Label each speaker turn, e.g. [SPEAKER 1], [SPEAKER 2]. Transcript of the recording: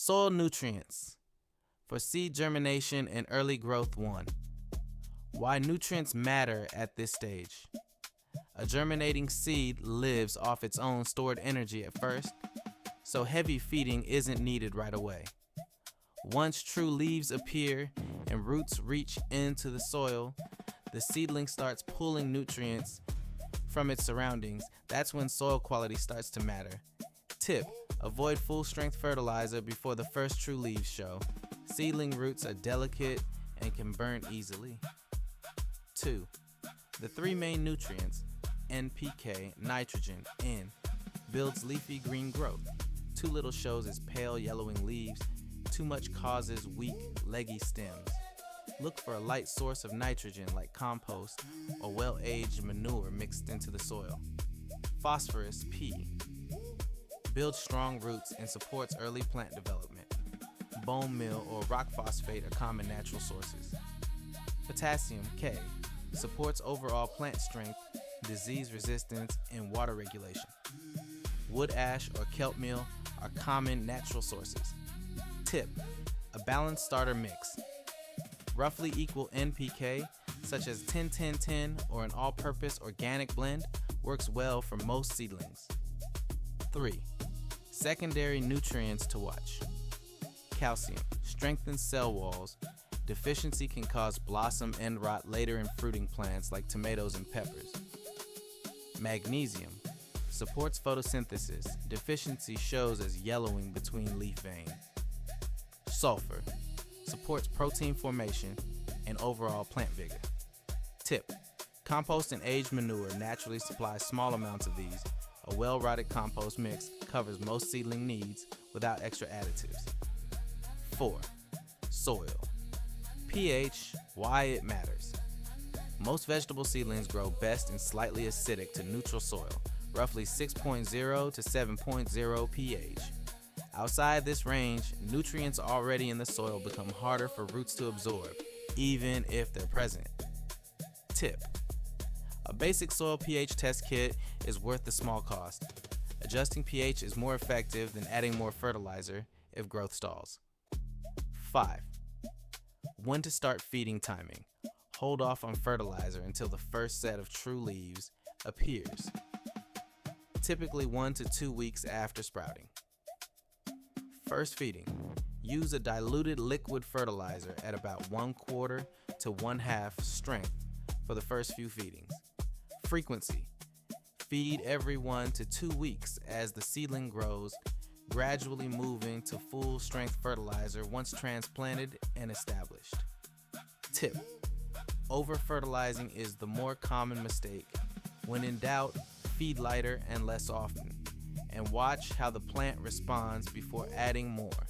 [SPEAKER 1] Soil nutrients for seed germination and early growth. 1. Why nutrients matter at this stage. A germinating seed lives off its own stored energy at first, so heavy feeding isn't needed right away. Once true leaves appear and roots reach into the soil, the seedling starts pulling nutrients from its surroundings. That's when soil quality starts to matter. Tip: avoid full-strength fertilizer before the first true leaves show. Seedling roots are delicate and can burn easily. 2. The 3 main nutrients, NPK, nitrogen, N, builds leafy green growth. Too little shows as pale yellowing leaves. Too much causes weak, leggy stems. Look for a light source of nitrogen like compost or well-aged manure mixed into the soil. Phosphorus, P, builds strong roots and supports early plant development. Bone meal or rock phosphate are common natural sources. Potassium, K, supports overall plant strength, disease resistance, and water regulation. Wood ash or kelp meal are common natural sources. Tip: a balanced starter mix. Roughly equal NPK, such as 10-10-10 or an all-purpose organic blend, works well for most seedlings. 3. Secondary nutrients to watch. Calcium strengthens cell walls. Deficiency can cause blossom end rot later in fruiting plants like tomatoes and peppers. Magnesium supports photosynthesis. Deficiency shows as yellowing between leaf veins. Sulfur supports protein formation and overall plant vigor. Tip: compost and aged manure naturally supplies small amounts of these. A well-rotted compost mix covers most seedling needs without extra additives. 4. Soil. pH, why it matters. Most vegetable seedlings grow best in slightly acidic to neutral soil, roughly 6.0 to 7.0 pH. Outside this range, nutrients already in the soil become harder for roots to absorb, even if they're present. Tip: a basic soil pH test kit is worth the small cost. Adjusting pH is more effective than adding more fertilizer if growth stalls. 5. When to start feeding timing. Hold off on fertilizer until the first set of true leaves appears, typically 1 to 2 weeks after sprouting. First feeding. Use a diluted liquid fertilizer at about 1/4 to 1/2 strength for the first few feedings. Frequency. Feed every 1 to 2 weeks as the seedling grows, gradually moving to full strength fertilizer once transplanted and established. Tip: over-fertilizing is the more common mistake. When in doubt, feed lighter and less often, and watch how the plant responds before adding more.